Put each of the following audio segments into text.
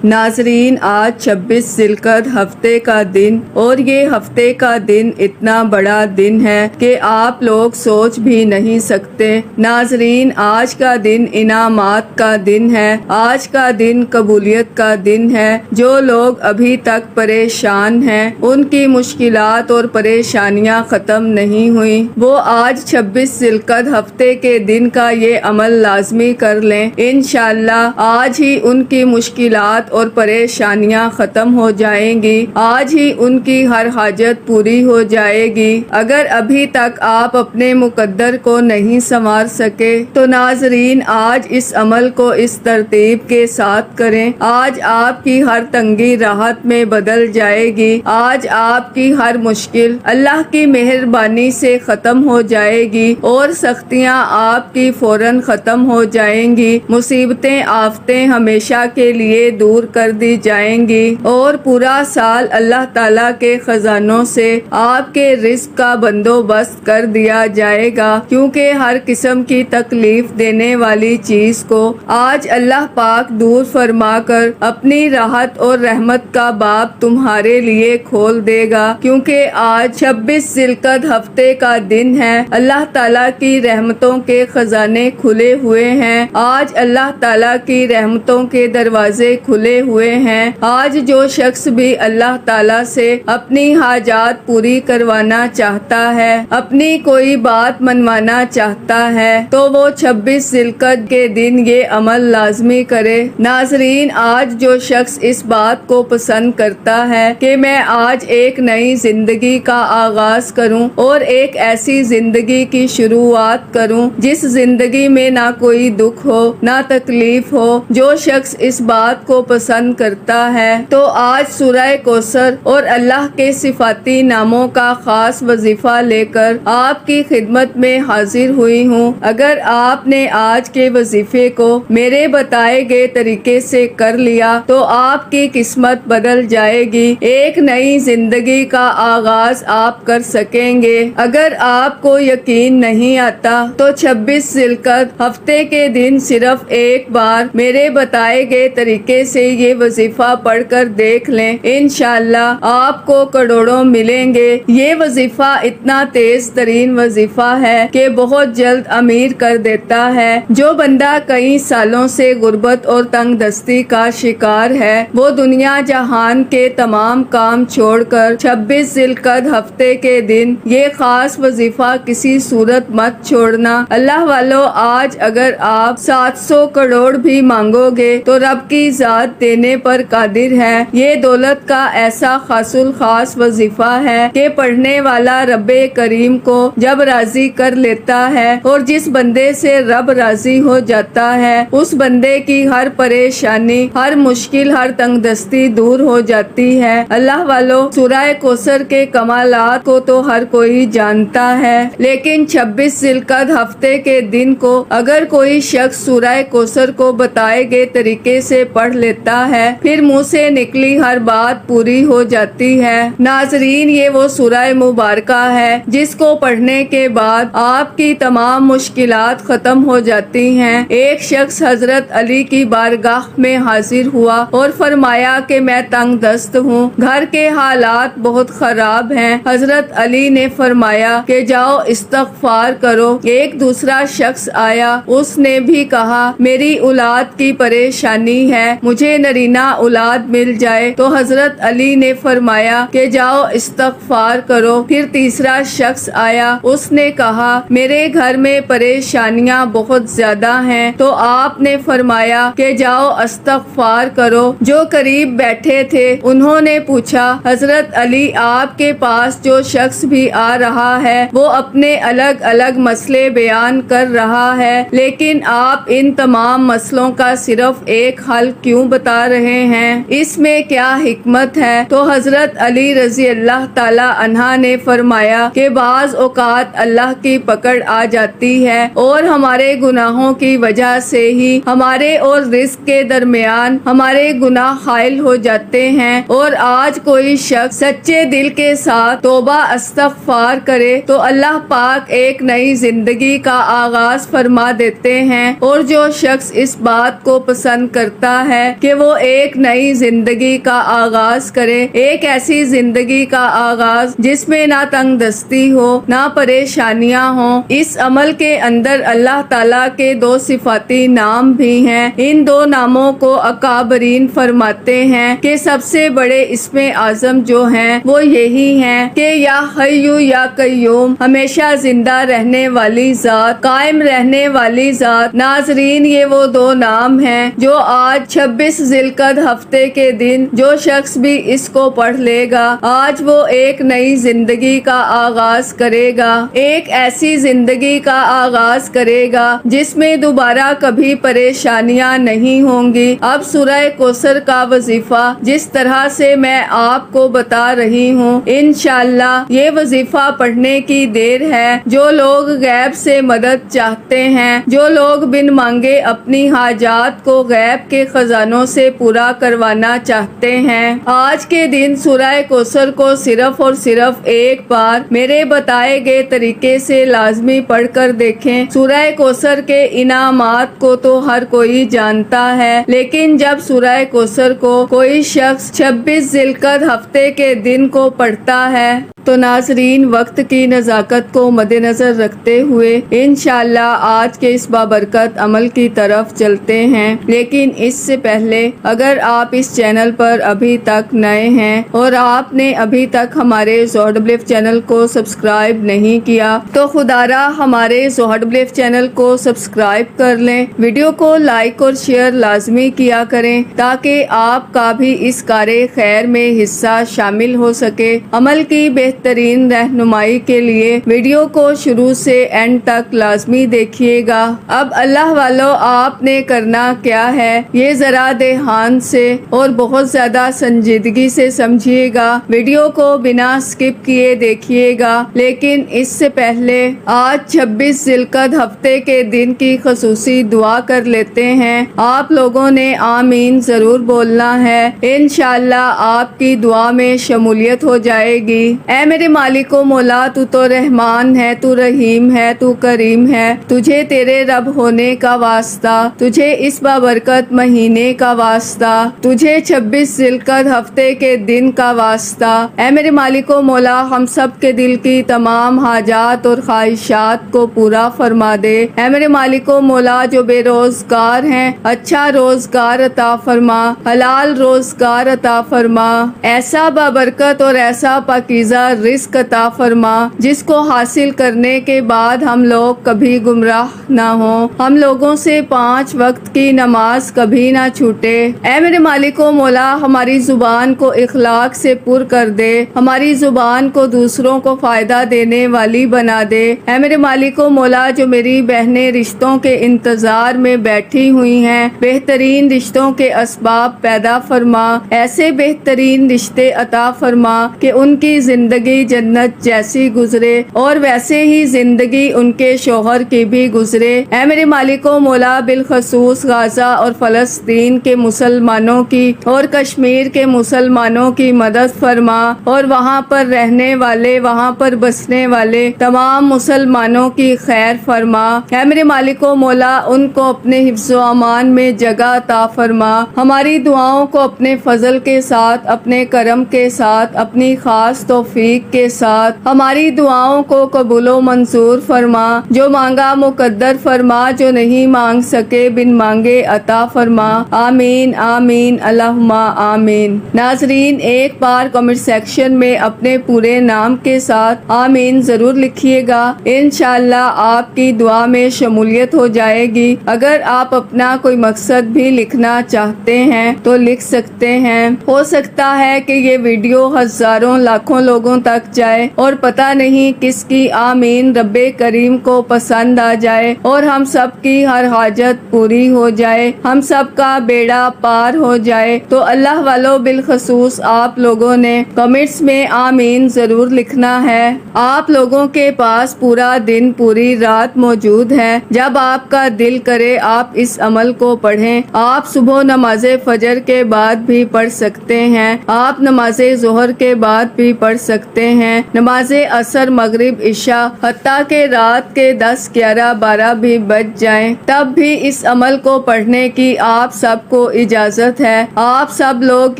ناظرین، آج 26 ذی القعدہ ہفتے کا دن، اور یہ ہفتے کا دن اتنا بڑا دن ہے کہ آپ لوگ سوچ بھی نہیں سکتے۔ ناظرین، آج کا دن انعامات کا دن ہے، آج کا دن قبولیت کا دن ہے۔ جو لوگ ابھی تک پریشان ہیں، ان کی مشکلات اور پریشانیاں ختم نہیں ہوئیں، وہ آج 26 ذی القعدہ ہفتے کے دن کا یہ عمل لازمی کر لیں۔ انشاءاللہ آج ہی ان کی مشکلات اور پریشانیاں ختم ہو جائیں گی، آج ہی ان کی ہر حاجت پوری ہو جائے گی۔ اگر ابھی تک آپ اپنے مقدر کو نہیں سنوار سکے تو ناظرین، آج اس عمل کو اس ترتیب کے ساتھ کریں۔ آج آپ کی ہر تنگی راحت میں بدل جائے گی، آج آپ کی ہر مشکل اللہ کی مہربانی سے ختم ہو جائے گی اور سختیاں آپ کی فوراً ختم ہو جائیں گی، مصیبتیں آفتیں ہمیشہ کے لیے دور کر دی جائیں گی، اور پورا سال اللہ تعالیٰ کے خزانوں سے آپ کے رزق کا بندوبست کر دیا جائے گا، کیونکہ ہر قسم کی تکلیف دینے والی چیز کو آج اللہ پاک دور فرما کر اپنی راحت اور رحمت کا باب تمہارے لیے کھول دے گا، کیونکہ آج 26 ذی القعدہ ہفتے کا دن ہے۔ اللہ تعالیٰ کی رحمتوں کے خزانے کھلے ہوئے ہیں، آج اللہ تعالیٰ کی رحمتوں کے دروازے کھلے ہوئے ہیں۔ آج جو شخص بھی اللہ تعالیٰ سے اپنی حاجات پوری کروانا چاہتا ہے، اپنی کوئی بات منوانا چاہتا ہے، تو وہ 26 ذی القعدہ کے دن یہ عمل لازمی کرے۔ ناظرین، آج جو شخص اس بات کو پسند کرتا ہے کہ میں آج ایک نئی زندگی کا آغاز کروں اور ایک ایسی زندگی کی شروعات کروں جس زندگی میں نہ کوئی دکھ ہو نہ تکلیف ہو، جو شخص اس بات کو پسند کرتا ہے تو آج سورہ کوثر اور اللہ کے صفاتی ناموں کا خاص وظیفہ لے کر آپ کی خدمت میں حاضر ہوئی ہوں۔ اگر آپ نے آج کے وظیفے کو میرے بتائے گئے طریقے سے کر لیا تو آپ کی قسمت بدل جائے گی، ایک نئی زندگی کا آغاز آپ کر سکیں گے۔ اگر آپ کو یقین نہیں آتا تو 26 ذی القعدہ ہفتے کے دن صرف ایک بار میرے بتائے گئے طریقے سے یہ وظیفہ پڑھ کر دیکھ لیں، انشاءاللہ آپ کو کروڑوں ملیں گے۔ یہ وظیفہ اتنا تیز ترین وظیفہ ہے کہ بہت جلد امیر کر دیتا ہے۔ جو بندہ کئی سالوں سے غربت اور تنگ دستی کا شکار ہے، وہ دنیا جہان کے تمام کام چھوڑ کر 26 ذی القعدہ ہفتے کے دن یہ خاص وظیفہ کسی صورت مت چھوڑنا۔ اللہ والو، آج اگر آپ 700 کروڑ بھی مانگو گے تو رب کی ذات دینے پر قادر ہے۔ یہ دولت کا ایسا خاص الخاص وظیفہ ہے کہ پڑھنے والا رب کریم کو جب راضی کر لیتا ہے اور جس بندے سے رب راضی ہو جاتا ہے، اس بندے کی ہر پریشانی، ہر مشکل، ہر تنگ دستی دور ہو جاتی ہے۔ اللہ والو، سورہ کوثر کے کمالات کو تو ہر کوئی جانتا ہے، لیکن 26 ذی القعدہ ہفتے کے دن کو اگر کوئی شخص سورہ کوثر کو بتائے گئے طریقے سے پڑھ لیتا ہے، پھر منہ سے نکلی ہر بات پوری ہو جاتی ہے۔ ناظرین، یہ وہ سورہ مبارکہ ہے جس کو پڑھنے کے بعد آپ کی تمام مشکلات ختم ہو جاتی ہیں۔ ایک شخص حضرت علی کی بارگاہ میں حاضر ہوا اور فرمایا کہ میں تنگ دست ہوں، گھر کے حالات بہت خراب ہیں۔ حضرت علی نے فرمایا کہ جاؤ استغفار کرو۔ ایک دوسرا شخص آیا، اس نے بھی کہا میری اولاد کی پریشانی ہے، مجھے نرینہ اولاد مل جائے تو حضرت علی نے فرمایا کہ جاؤ استغفار کرو۔ پھر تیسرا شخص آیا، اس نے کہا میرے گھر میں پریشانیاں بہت زیادہ ہیں تو آپ نے فرمایا کہ جاؤ استغفار کرو۔ جو قریب بیٹھے تھے انہوں نے پوچھا حضرت علی، آپ کے پاس جو شخص بھی آ رہا ہے وہ اپنے الگ الگ مسئلے بیان کر رہا ہے، لیکن آپ ان تمام مسئلوں کا صرف ایک حل کیوں بتا رہے ہیں؟ اس میں کیا حکمت ہے؟ تو حضرت علی رضی اللہ تعالی عنہ نے فرمایا کہ بعض اوقات اللہ کی پکڑ آ جاتی ہے اور ہمارے گناہوں کی وجہ سے ہی ہمارے اور رزق کے درمیان ہمارے گناہ حائل ہو جاتے ہیں، اور آج کوئی شخص سچے دل کے ساتھ توبہ استغفار کرے تو اللہ پاک ایک نئی زندگی کا آغاز فرما دیتے ہیں۔ اور جو شخص اس بات کو پسند کرتا ہے کہ کہ وہ ایک نئی زندگی کا آغاز کرے، ایک ایسی زندگی کا آغاز جس میں نہ تنگ دستی ہو، نہ پریشانیاں ہوں۔ اس عمل کے اندر اللہ تعالیٰ کے 2 صفاتی نام بھی ہیں۔ ان 2 ناموں کو اکابرین فرماتے ہیں کہ سب سے بڑے اسم اعظم جو ہیں وہ یہی ہیں کہ یا حیو یا قیوم، ہمیشہ زندہ رہنے والی ذات، قائم رہنے والی ذات۔ ناظرین، یہ وہ 2 نام ہیں جو آج 26 ذی القعدہ ہفتے کے دن جو شخص بھی اس کو پڑھ لے گا، آج وہ ایک نئی زندگی کا آغاز کرے گا، ایک ایسی زندگی کا آغاز کرے گا جس میں دوبارہ کبھی پریشانیاں نہیں ہوں گی۔ اب سورہ کوثر کا وظیفہ جس طرح سے میں آپ کو بتا رہی ہوں، انشاءاللہ یہ وظیفہ پڑھنے کی دیر ہے۔ جو لوگ غیب سے مدد چاہتے ہیں، جو لوگ بن مانگے اپنی حاجات کو غیب کے خزانوں سے پورا کروانا چاہتے ہیں، آج کے دن سورہ کوثر کو صرف اور صرف ایک بار میرے بتائے گئے طریقے سے لازمی پڑھ کر دیکھیں۔ سورہ کوثر کے انعامات کو تو ہر کوئی جانتا ہے، لیکن جب سورہ کوثر کو کوئی شخص 26 ذی القعدہ ہفتے کے دن کو پڑھتا ہے تو ناظرین، وقت کی نزاکت کو مد نظر رکھتے ہوئے انشاءاللہ آج کے اس بابرکت عمل کی طرف چلتے ہیں۔ لیکن اس سے پہلے اگر آپ اس چینل پر ابھی تک نئے ہیں اور آپ نے ابھی تک ہمارے زوہد بلیف چینل کو سبسکرائب نہیں کیا تو خدا را ہمارے زوہد بلیف چینل کو سبسکرائب کر لیں، ویڈیو کو لائک اور شیئر لازمی کیا کریں تاکہ آپ کا بھی اس کار خیر میں حصہ شامل ہو سکے۔ عمل کی بہترین رہنمائی کے لیے ویڈیو کو شروع سے اینڈ تک لازمی دیکھیے گا۔ اب اللہ والو، آپ نے کرنا کیا ہے، یہ ذرا دھیان سے اور بہت زیادہ سنجیدگی سے سمجھیے گا، ویڈیو کو بنا سکپ کیے دیکھیے گا۔ لیکن اس سے پہلے آج 26 ذی القعدہ ہفتے کے دن کی خصوصی دعا کر لیتے ہیں۔ آپ لوگوں نے آمین ضرور بولنا ہے، انشاءاللہ آپ کی دعا میں شمولیت ہو جائے گی۔ اے میرے مالک و مولا، تو رحمان ہے، تو رحیم ہے، تو کریم ہے، تجھے تیرے رب ہونے کا واسطہ، تجھے اس بابرکت مہینے کا واسطہ، تجھے 26 ذی القعدہ ہفتے کے دن کا واسطہ۔ اے میرے مالک و مولا، ہم سب کے دل کی تمام حاجات اور خواہشات کو پورا فرما دے۔ اے میرے مالک و مولا، جو بے روزگار ہیں، اچھا روزگار عطا فرما، حلال روزگار عطا فرما، ایسا بابرکت اور ایسا پاکیزہ رزق عطا فرما جس کو حاصل کرنے کے بعد ہم لوگ کبھی گمراہ نہ ہوں، ہم لوگوں سے 5 وقت کی نماز کبھی نہ چھوٹے۔ اے میرے مالک و مولا، ہماری زبان کو اخلاق سے پر کر دے، ہماری زبان کو دوسروں کو فائدہ دینے والی بنا دے۔ اے میرے مالک و مولا، جو میری بہنیں رشتوں کے انتظار میں بیٹھی ہوئی ہیں، بہترین رشتوں کے اسباب پیدا فرما، ایسے بہترین رشتے عطا فرما کہ ان کی زندگی جنت جیسی گزرے اور ویسے ہی زندگی ان کے شوہر کی بھی گزرے۔ اے میرے مالک و مولا، بالخصوص غزہ اور فلسطین کے مسلمانوں کی اور کشمیر کے مسلمانوں کی مدد فرما اور وہاں پر رہنے والے، وہاں پر بسنے والے تمام مسلمانوں کی خیر فرما۔ اے میرے مالک و مولا، ان کو اپنے حفظ و امان میں جگہ عطا فرما، ہماری دعاؤں کو اپنے فضل کے ساتھ، اپنے کرم کے ساتھ، اپنی خاص توفیق کے ساتھ ہماری دعاؤں کو قبول و منظور فرما، جو مانگا مقدر فرما، جو نہیں مانگ سکے بن مانگے عطا فرما۔ آمین آمین اللہم آمین۔ ناظرین، ایک بار کمنٹ سیکشن میں اپنے پورے نام کے ساتھ آمین ضرور لکھیے گا، انشاءاللہ آپ کی دعا میں شمولیت ہو جائے گی۔ اگر آپ اپنا کوئی مقصد بھی لکھنا چاہتے ہیں تو لکھ سکتے ہیں، ہو سکتا ہے کہ یہ ویڈیو ہزاروں لاکھوں لوگوں تک جائے اور پتہ نہیں کس کی آمین رب کریم کو پسند آ جائے اور ہم سب کی ہر حاجت پوری ہو جائے، ہم سب کا بیڑا پار ہو جائے۔ تو اللہ والو، بالخصوص آپ لوگوں نے کمنٹس میں آمین ضرور لکھنا ہے۔ آپ لوگوں کے پاس پورا دن، پوری رات موجود ہے، جب آپ کا دل کرے آپ اس عمل کو پڑھیں۔ آپ صبح نماز فجر کے بعد بھی پڑھ سکتے ہیں، آپ نماز ظہر کے بعد بھی پڑھ سکتے ہیں، نماز عصر، مغرب، عشاء، حتیٰ کہ رات کے 10، 11، 12 بھی بج جائیں، تب بھی اس عمل کو پڑھنے کی آپ سب کو کو اجازت ہے، آپ سب لوگ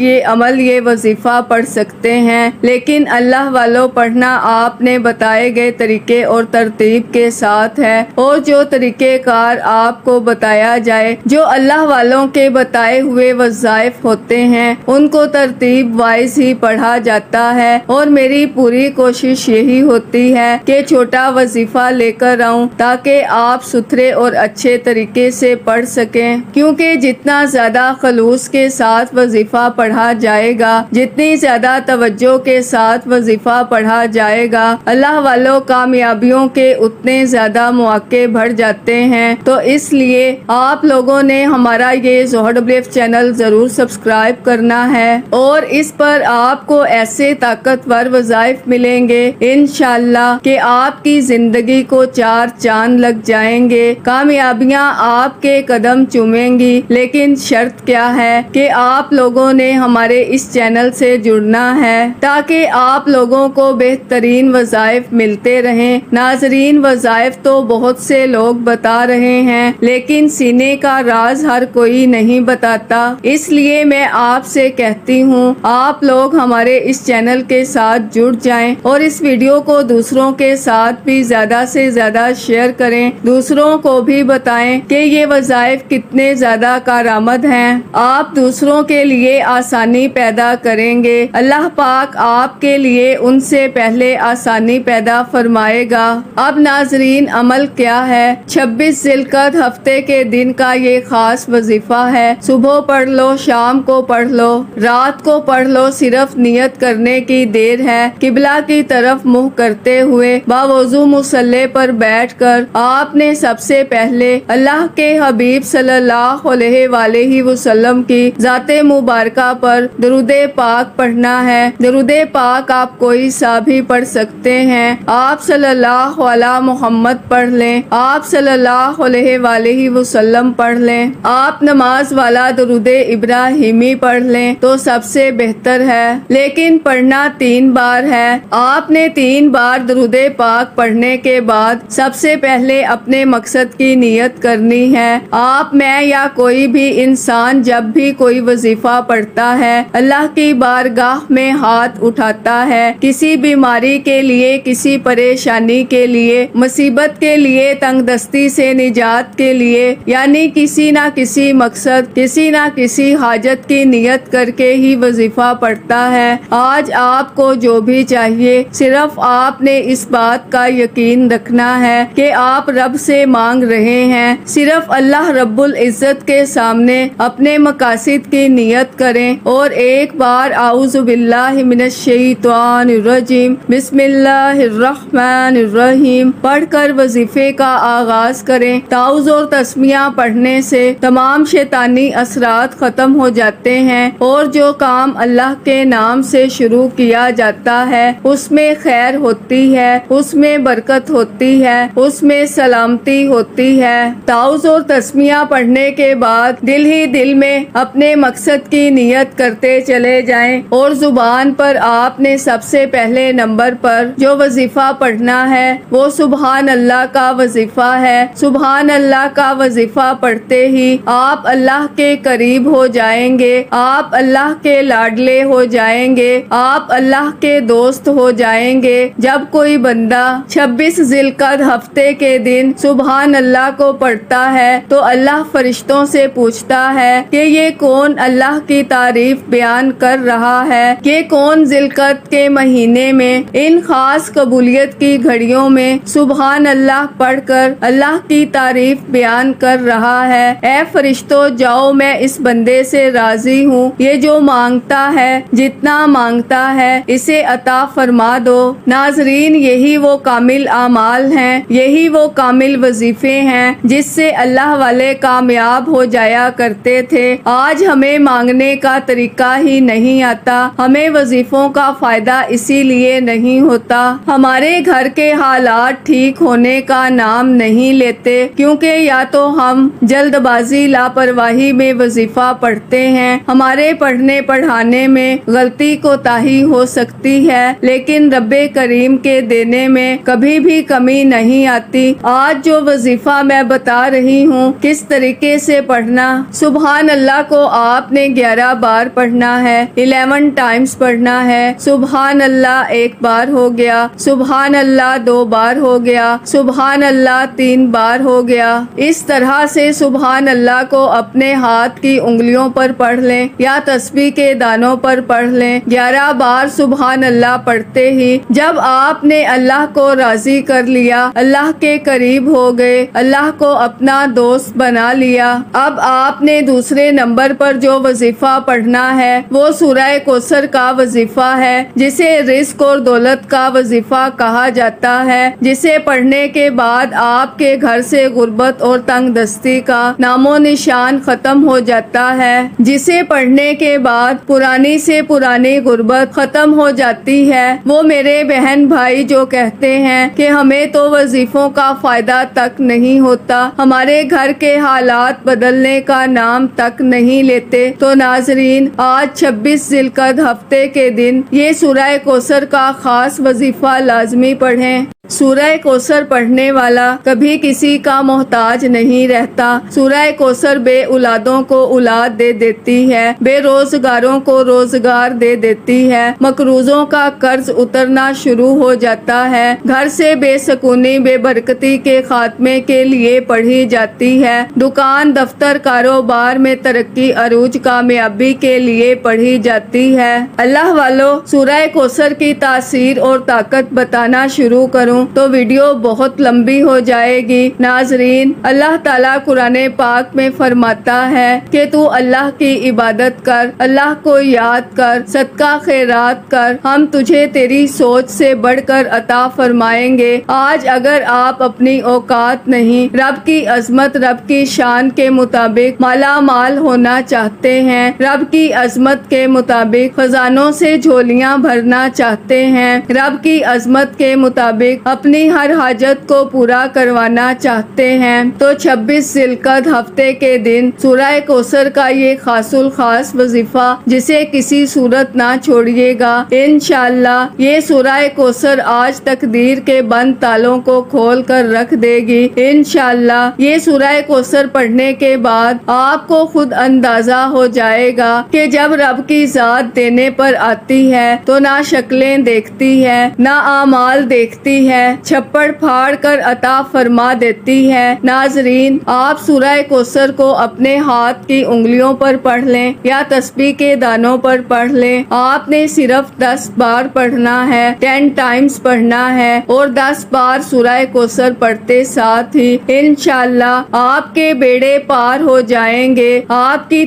یہ عمل یہ وظیفہ پڑھ سکتے ہیں، لیکن اللہ والوں پڑھنا آپ نے بتائے گئے طریقے اور ترتیب کے ساتھ ہے، اور جو طریقہ کار آپ کو بتایا جائے، جو اللہ والوں کے بتائے ہوئے وظائف ہوتے ہیں، ان کو ترتیب وائز ہی پڑھا جاتا ہے۔ اور میری پوری کوشش یہی ہوتی ہے کہ چھوٹا وظیفہ لے کر آؤں تاکہ آپ ستھرے اور اچھے طریقے سے پڑھ سکیں، کیونکہ جتنا زیادہ خلوص کے ساتھ وظیفہ پڑھا جائے گا، جتنی زیادہ توجہ کے ساتھ وظیفہ پڑھا جائے گا، اللہ والوں کامیابیوں کے اتنے زیادہ مواقع بڑھ جاتے ہیں۔ تو اس لیے آپ لوگوں نے ہمارا یہ زہر بلیف چینل ضرور سبسکرائب کرنا ہے، اور اس پر آپ کو ایسے طاقتور وظائف ملیں گے انشاءاللہ کہ آپ کی زندگی کو چار چاند لگ جائیں گے، کامیابیاں آپ کے قدم چومیں گی۔ لیکن شرط کیا ہے کہ آپ لوگوں نے ہمارے اس چینل سے جڑنا ہے تاکہ آپ لوگوں کو بہترین وظائف ملتے رہیں۔ ناظرین، وظائف تو بہت سے لوگ بتا رہے ہیں، لیکن سینے کا راز ہر کوئی نہیں بتاتا، اس لیے میں آپ سے کہتی ہوں آپ لوگ ہمارے اس چینل کے ساتھ جڑ جائیں اور اس ویڈیو کو دوسروں کے ساتھ بھی زیادہ سے زیادہ شیئر کریں، دوسروں کو بھی بتائیں کہ یہ وظائف کتنے زیادہ کارآمد ہیں۔ آپ دوسروں کے لیے آسانی پیدا کریں گے، اللہ پاک آپ کے لیے ان سے پہلے آسانی پیدا فرمائے گا۔ اب ناظرین، عمل کیا ہے؟ 26 ذی القعدہ ہفتے کے دن کا یہ خاص وظیفہ ہے۔ صبح پڑھ لو، شام کو پڑھ لو، رات کو پڑھ لو، صرف نیت کرنے کی دیر ہے۔ قبلہ کی طرف منہ کرتے ہوئے باوضو مصلی پر بیٹھ کر آپ نے سب سے پہلے اللہ کے حبیب صلی اللہ علیہ وآلہ وسلم کی ذات مبارکہ پر درود پاک پڑھنا ہے۔ درود پاک آپ کوئی سا بھی پڑھ سکتے ہیں، آپ صلی اللہ علی محمد پڑھ لیں، آپ صلی اللہ علیہ وآلہ وسلم پڑھ لیں، آپ نماز والا درود ابراہیمی پڑھ لیں تو سب سے بہتر ہے، لیکن پڑھنا 3 بار ہے۔ آپ نے 3 بار درود پاک پڑھنے کے بعد سب سے پہلے اپنے مقصد کی نیت کرنی ہے۔ آپ، میں یا کوئی بھی انسان جب بھی کوئی وظیفہ پڑھتا ہے، اللہ کی بارگاہ میں ہاتھ اٹھاتا ہے، کسی بیماری کے لیے، کسی پریشانی کے لیے، مصیبت کے لیے، تنگ دستی سے نجات کے لیے، یعنی کسی نہ کسی مقصد، کسی نہ کسی حاجت کی نیت کر کے ہی وظیفہ پڑھتا ہے۔ آج آپ کو جو بھی چاہیے، صرف آپ نے اس بات کا یقین رکھنا ہے کہ آپ رب سے مانگ رہے ہیں، صرف اللہ رب العزت کے سامنے اپنے مقاصد کی نیت کریں اور ایک بار اعوذ باللہ من الشیطان الرجیم بسم اللہ الرحمن الرحیم پڑھ کر وظیفے کا آغاز کریں۔ تعوذ اور تسمیہ پڑھنے سے تمام شیطانی اثرات ختم ہو جاتے ہیں، اور جو کام اللہ کے نام سے شروع کیا جاتا ہے اس میں خیر ہوتی ہے، اس میں برکت ہوتی ہے، اس میں سلامتی ہوتی ہے۔ تعوذ اور تسمیہ پڑھنے کے بعد دل ہی دل میں اپنے مقصد کی نیت کرتے چلے جائیں، اور زبان پر آپ نے سب سے پہلے نمبر پر جو وظیفہ پڑھنا ہے وہ سبحان اللہ کا وظیفہ ہے۔ سبحان اللہ کا وظیفہ پڑھتے ہی آپ اللہ کے قریب ہو جائیں گے، آپ اللہ کے لاڈلے ہو جائیں گے، آپ اللہ کے دوست ہو جائیں گے۔ جب کوئی بندہ 26 ذی القعدہ ہفتے کے دن سبحان اللہ کو پڑھتا ہے تو اللہ فرشتوں سے پوچھتا ہے کہ یہ کون اللہ کی تعریف بیان کر رہا ہے، یہ کون ذی القعدہ کے مہینے میں ان خاص قبولیت کی گھڑیوں میں سبحان اللہ پڑھ کر اللہ کی تعریف بیان کر رہا ہے۔ اے فرشتوں، جاؤ، میں اس بندے سے راضی ہوں، یہ جو مانگتا ہے، جتنا مانگتا ہے، اسے عطا فرما دو۔ ناظرین، یہی وہ کامل اعمال ہیں، یہی وہ کامل وظیفے ہیں جس سے اللہ والے کامیاب ہو جایا کرتے تھے۔ آج ہمیں مانگنے کا طریقہ ہی نہیں آتا، ہمیں وظیفوں کا فائدہ اسی لیے نہیں ہوتا، ہمارے گھر کے حالات ٹھیک ہونے کا نام نہیں لیتے، کیونکہ یا تو ہم جلد بازی، لاپرواہی میں وظیفہ پڑھتے ہیں، ہمارے پڑھنے پڑھانے میں غلطی کوتاہی ہو سکتی ہے، لیکن رب کریم کے دینے میں کبھی بھی کمی نہیں آتی۔ آج جو وظیفہ میں بتا رہی ہوں کس طریقے سے پڑھنا، سبحان اللہ کو آپ نے 11 بار پڑھنا ہے، 11 ٹائمز پڑھنا ہے۔ سبحان اللہ 1 بار ہو گیا، سبحان اللہ 2 بار ہو گیا، سبحان اللہ 3 بار ہو گیا۔ اس طرح سے سبحان اللہ کو اپنے ہاتھ کی انگلیوں پر پڑھ لیں یا تسبیح کے دانوں پر پڑھ لیں۔ 11 بار سبحان اللہ پڑھتے ہی جب آپ نے اللہ کو راضی کر لیا، اللہ کے قریب ہو گئے، اللہ کو اپنا دوست بنا لیا۔ اب آپ نے دوسرے نمبر پر جو وظیفہ پڑھنا ہے وہ سورہ کوثر کا وظیفہ ہے، جسے رزق اور دولت کا وظیفہ کہا جاتا ہے، جسے پڑھنے کے بعد آپ کے گھر سے غربت اور تنگ دستی کا نام و نشان ختم ہو جاتا ہے، جسے پڑھنے کے بعد پرانی سے پرانی غربت ختم ہو جاتی ہے۔ وہ میرے بہن بھائی جو کہتے ہیں کہ ہمیں تو وظیفوں کا فائدہ تک نہیں ہوتا، ہمارے گھر کے حالات بدلنے کا نام تک نہیں لیتے، تو ناظرین آج 26 ذی القعدہ ہفتے کے دن یہ سورہ کوثر کا خاص وظیفہ لازمی پڑھیں۔ سورہ کوثر پڑھنے والا کبھی کسی کا محتاج نہیں رہتا۔ سورہ کوثر بے اولادوں کو اولاد دے دیتی ہے، بے روزگاروں کو روزگار دے دیتی ہے، مقروضوں کا قرض اترنا شروع ہو جاتا ہے، گھر سے بے سکونی بے برکتی کے خاتمے کے لیے پڑھی جاتی ہے، دکان دفتر کاروبار میں ترقی عروج کامیابی کے لیے پڑھی جاتی ہے۔ اللہ والو، سورہ کوثر کی تاثیر اور طاقت بتانا شروع کروں تو ویڈیو بہت لمبی ہو جائے گی۔ ناظرین اللہ تعالیٰ قرآن پاک میں فرماتا ہے کہ تو اللہ کی عبادت کر، اللہ کو یاد کر، صدقہ خیرات کر، ہم تجھے تیری سوچ سے بڑھ کر عطا فرمائیں گے۔ آج اگر آپ اپنی اوقات نہیں، رب کی عظمت رب کی شان کے مطابق مالا مال ہونا چاہتے ہیں، رب کی عظمت کے مطابق خزانوں سے جھولیاں بھرنا چاہتے ہیں، رب کی عظمت کے مطابق اپنی ہر حاجت کو پورا کروانا چاہتے ہیں، تو 26 ذی القعدہ ہفتے کے دن سورہ کوثر کا یہ خاص الخاص وظیفہ جسے کسی صورت نہ چھوڑیے گا۔ انشاءاللہ یہ سورہ کوثر آج تقدیر کے بند تالوں کو کھول کر رکھ دے گی۔ انشاءاللہ یہ سورہ کوثر پڑھنے کے بعد آپ کو خود اندازہ ہو جائے گا کہ جب رب کی ذات دینے پر آتی ہے تو نہ شکلیں دیکھتی ہے نہ اعمال دیکھتی ہے، چھپڑ پھاڑ کر عطا فرما دیتی ہے۔ ناظرین آپ سورہ کوثر کو اپنے ہاتھ کی انگلیوں پر پڑھ لیں یا تسبیح کے دانوں پر پڑھ لیں، آپ نے صرف 10 بار پڑھنا ہے، 10 ٹائمز پڑھنا ہے، اور 10 بار سورہ کوثر پڑھتے ساتھ ہی انشاءاللہ آپ کے بیڑے پار ہو جائیں گے، آپ کی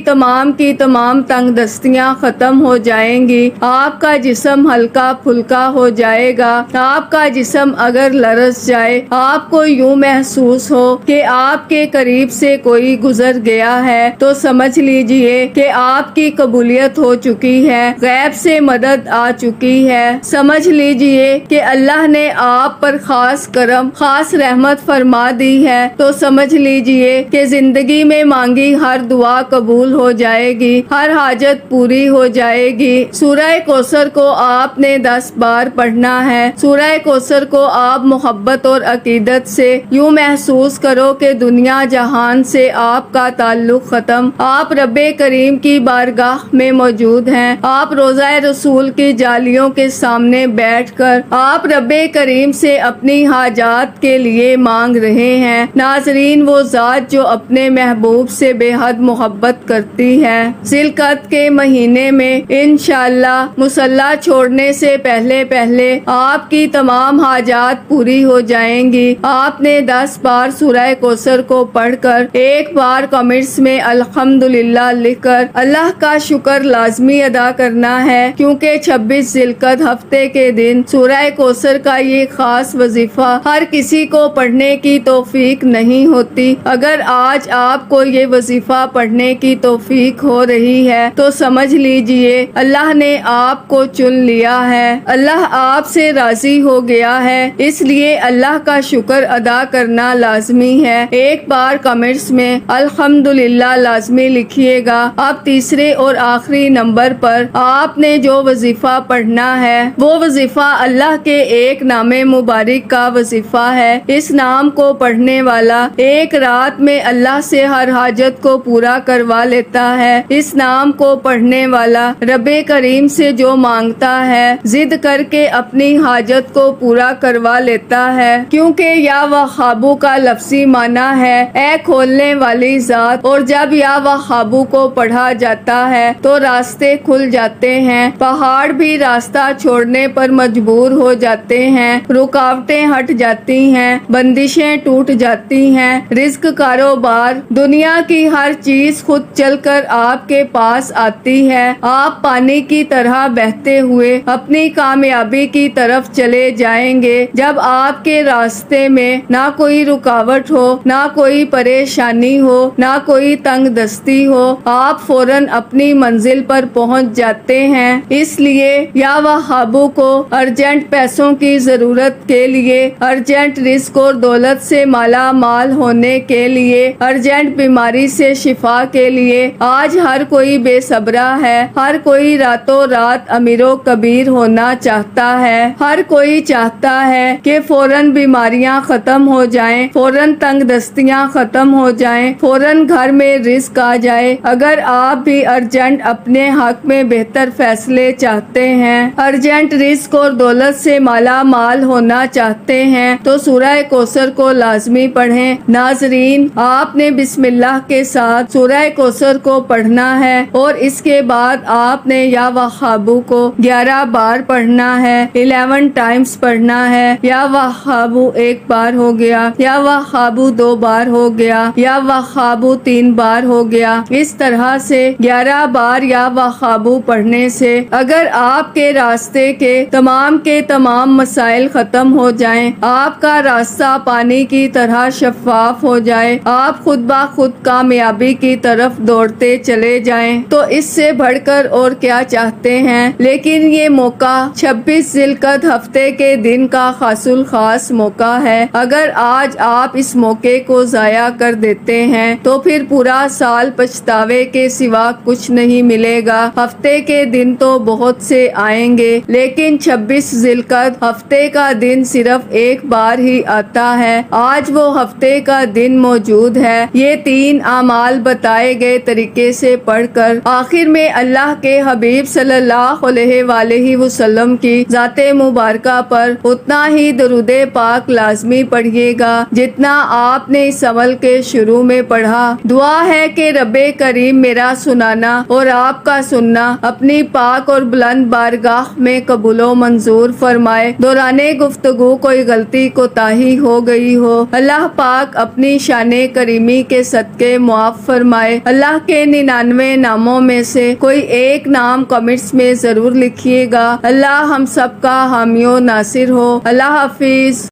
تمام تنگ دستیاں ختم ہو جائیں گی، آپ کا جسم ہلکا پھلکا ہو جائے گا، آپ کا جسم اگر لرز جائے، آپ کو یوں محسوس ہو کہ آپ کے قریب سے کوئی گزر گیا ہے، تو سمجھ لیجئے کہ آپ کی قبولیت ہو چکی ہے، غیب سے مدد آ چکی ہے، سمجھ لیجئے کہ اللہ نے آپ پر خاص کرم خاص رحمت فرما دی ہے، تو سمجھ لیجئے کہ زندگی میں مانگی ہر دعا قبول ہو جائے گی، ہر حاجت پوری ہو جائے گی۔ سورہ کوثر کو آپ نے 10 بار پڑھنا ہے۔ سورہ کوثر کو آپ محبت اور عقیدت سے یوں محسوس کرو کہ دنیا جہان سے آپ کا تعلق ختم، آپ رب کریم کی بارگاہ میں موجود ہیں، آپ روضہ رسول کی جالیوں کے سامنے بیٹھ کر آپ رب کریم سے اپنی حاجات کے لیے مانگ رہے ہیں۔ ناظرین وہ ذات جو اپنے محبوب سے بے حد محبت کرتی ہے، ذی القعدہ کے مہینے میں انشاءاللہ مصلی چھوڑنے سے پہلے آپ کی تمام حاجات پوری ہو جائیں گی۔ آپ نے 10 بار سورہ کوثر کو پڑھ کر 1 بار کمنٹس میں الحمدللہ لکھ کر اللہ کا شکر لازمی ادا کرنا ہے، کیونکہ 26 ذی القعدہ ہفتے کے دن سورہ کوثر کا یہ خاص وظیفہ ہر کسی کو پڑھنے کی توفیق نہیں ہوتی۔ اگر آج آپ کو یہ وظیفہ پڑھنے کی توفیق ہو رہی ہے تو سمجھ لیجئے اللہ نے آپ کو چن لیا ہے، اللہ آپ سے راضی ہو گیا ہے، ہے، اس لیے اللہ کا شکر ادا کرنا لازمی ہے۔ ایک بار کمنٹس میں الحمدللہ لازمی لکھیے گا۔ اب تیسرے اور آخری نمبر پر آپ نے جو وظیفہ پڑھنا ہے وہ وظیفہ اللہ کے ایک نام مبارک کا وظیفہ ہے۔ اس نام کو پڑھنے والا ایک رات میں اللہ سے ہر حاجت کو پورا کروا لیتا ہے۔ اس نام کو پڑھنے والا رب کریم سے جو مانگتا ہے ضد کر کے اپنی حاجت کو پورا کروا لیتا ہے، کیونکہ یا وہابو کا لفظی معنی ہے اے کھولنے والی ذات، اور جب یا وہابو کو پڑھا جاتا ہے تو راستے کھل جاتے ہیں، پہاڑ بھی راستہ چھوڑنے پر مجبور ہو جاتے ہیں، رکاوٹیں ہٹ جاتی ہیں، بندشیں ٹوٹ جاتی ہیں، رزق، کاروبار، دنیا کی ہر چیز خود چل کر آپ کے پاس آتی ہے۔ آپ پانی کی طرح بہتے ہوئے اپنی کامیابی کی طرف چلے جائیں گے جب آپ کے راستے میں نہ کوئی رکاوٹ ہو، نہ کوئی پریشانی ہو، نہ کوئی تنگ دستی ہو، آپ فوراً اپنی منزل پر پہنچ جاتے ہیں۔ اس لیے یا وہابو کو ارجنٹ پیسوں کی ضرورت کے لیے، ارجنٹ رزق اور دولت سے مالا مال ہونے کے لیے، ارجنٹ بیماری سے شفا کے لیے آج ہر کوئی بے صبرا ہے، ہر کوئی راتوں رات امیر و کبیر ہونا چاہتا ہے، ہر کوئی چاہتا ہے کہ فوراً بیماریاں ختم ہو جائیں، فوراً تنگ دستیاں ختم ہو جائیں، فوراً گھر میں رزق آ جائے۔ اگر آپ بھی ارجنٹ اپنے حق میں بہتر فیصلے چاہتے ہیں، ارجنٹ رزق اور دولت سے مالا مال ہونا چاہتے ہیں تو سورہ کوثر کو لازمی پڑھیں۔ ناظرین، آپ نے بسم اللہ کے ساتھ سورہ کوثر کو پڑھنا ہے اور اس کے بعد آپ نے یا وہابو کو 11 بار پڑھنا ہے، 11 ٹائمز پڑھنا ہے۔ یا وہابو ایک بار ہو گیا، یا وہابو 2 بار ہو گیا، یا وہابو 3 بار ہو گیا۔ اس طرح سے 11 بار یا وہابو پڑھنے سے اگر آپ کے راستے کے تمام مسائل ختم ہو جائیں، آپ کا راستہ پانی کی طرح شفاف ہو جائے، آپ خود بخود کامیابی کی طرف دوڑتے چلے جائیں، تو اس سے بڑھ کر اور کیا چاہتے ہیں؟ لیکن یہ موقع 26 ذی القعدہ ہفتے کے دن کا خاص الخاص موقع ہے۔ اگر آج آپ اس موقع کو ضائع کر دیتے ہیں تو پھر پورا سال پچھتاوے کے سوا کچھ نہیں ملے گا۔ ہفتے کے دن تو بہت سے آئیں گے لیکن 26 ذی القعدہ ہفتے کا دن صرف ایک بار ہی آتا ہے۔ آج وہ ہفتے کا دن موجود ہے۔ یہ 3 اعمال بتائے گئے طریقے سے پڑھ کر آخر میں اللہ کے حبیب صلی اللہ علیہ وآلہ وسلم کی ذات مبارکہ پر اتنا ہی درود پاک لازمی پڑھیے گا جتنا آپ نے اس عمل کے شروع میں پڑھا۔ دعا ہے کہ رب کریم میرا سنانا اور آپ کا سننا اپنی پاک اور بلند بارگاہ میں قبول و منظور فرمائے۔ دوران گفتگو کوئی غلطی کوتاہی ہو گئی ہو، اللہ پاک اپنی شان کریمی کے صدقے معاف فرمائے۔ اللہ کے 99 ناموں میں سے کوئی ایک نام کمنٹس میں ضرور لکھیے گا۔ اللہ ہم سب کا حامی و ناصر ہو۔ اللہ حافظ۔